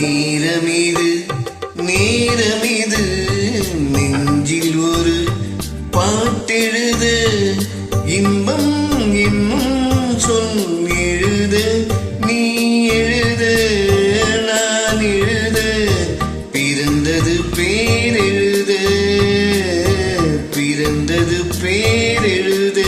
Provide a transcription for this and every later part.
நேரமிது நேரமிது நெஞ்சில் ஒரு பாட்டெழுத இன்பம் இன்னும் சொல் எழுத நீ எழுத நான் எழுத பிறந்தது பேரெழுத பிறந்தது பேரெழுத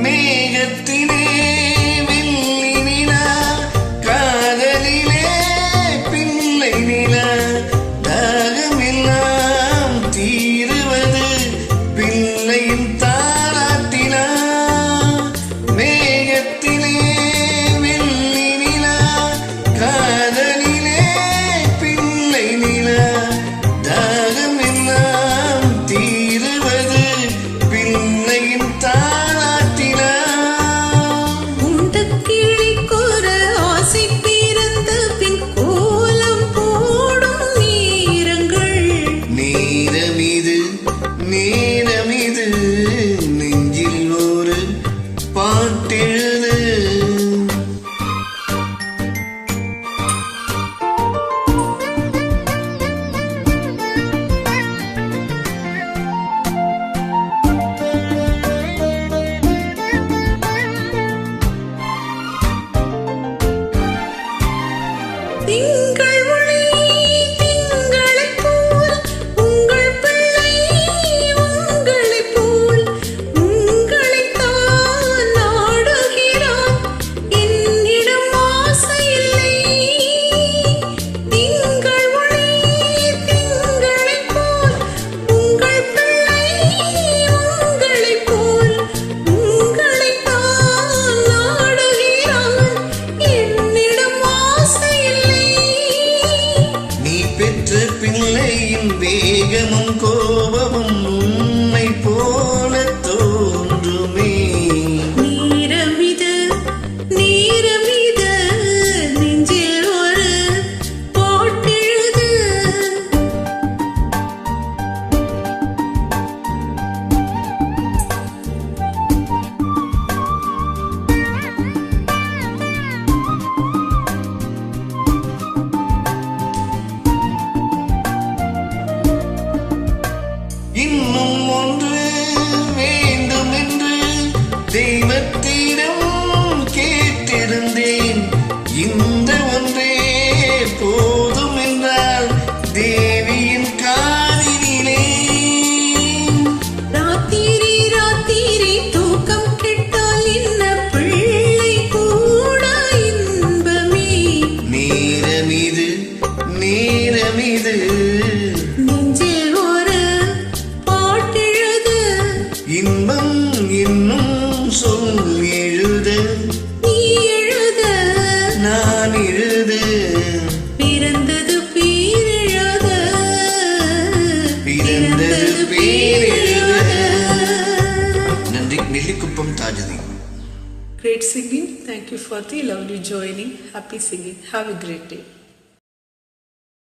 மேகத்திலே வெள்ளி நிலா காதலிலே பிள்ளை நிலா தாகமெல்லாம் தீருவது பிள்ளையின் தாராட்டினா மேகத்திலே வெள்ளி நிலா காதலிலே பிள்ளை நிலா தாகமெல்லாம் தீருவது பிள்ளையின் நேரமிது நெஞ்சில் ஒரு பாட்டெழுது பிள்ளையின் வேகமும் கோபமும் உன்னை போல தோன்றுமே நேரமிது நேரமிது நெஞ்சில் ஒரு பாட்டெழுது இன்னும் ஒன்று வேண்டும் என்று தெய்வத்திடம் கேட்டிருந்தேன் இந்த ஒன்றே போதும் என்றால் தேவியின் காதினிலே ராத்திரி ராத்திரி தூக்கம் கெட்டால் என்ன பிள்ளை கூட இன்பமே நேரமிது நேரமிது இன்பம் இன்னும் சொல் எழுத நீ எழுத நான் எழுத பிறந்தது பேரெழுத பிறந்தது பேரெழுத. நன்றி. Nellikuppam Tajuddin. Great singing. Thank you for the lovely joining. Happy singing. Have a great day.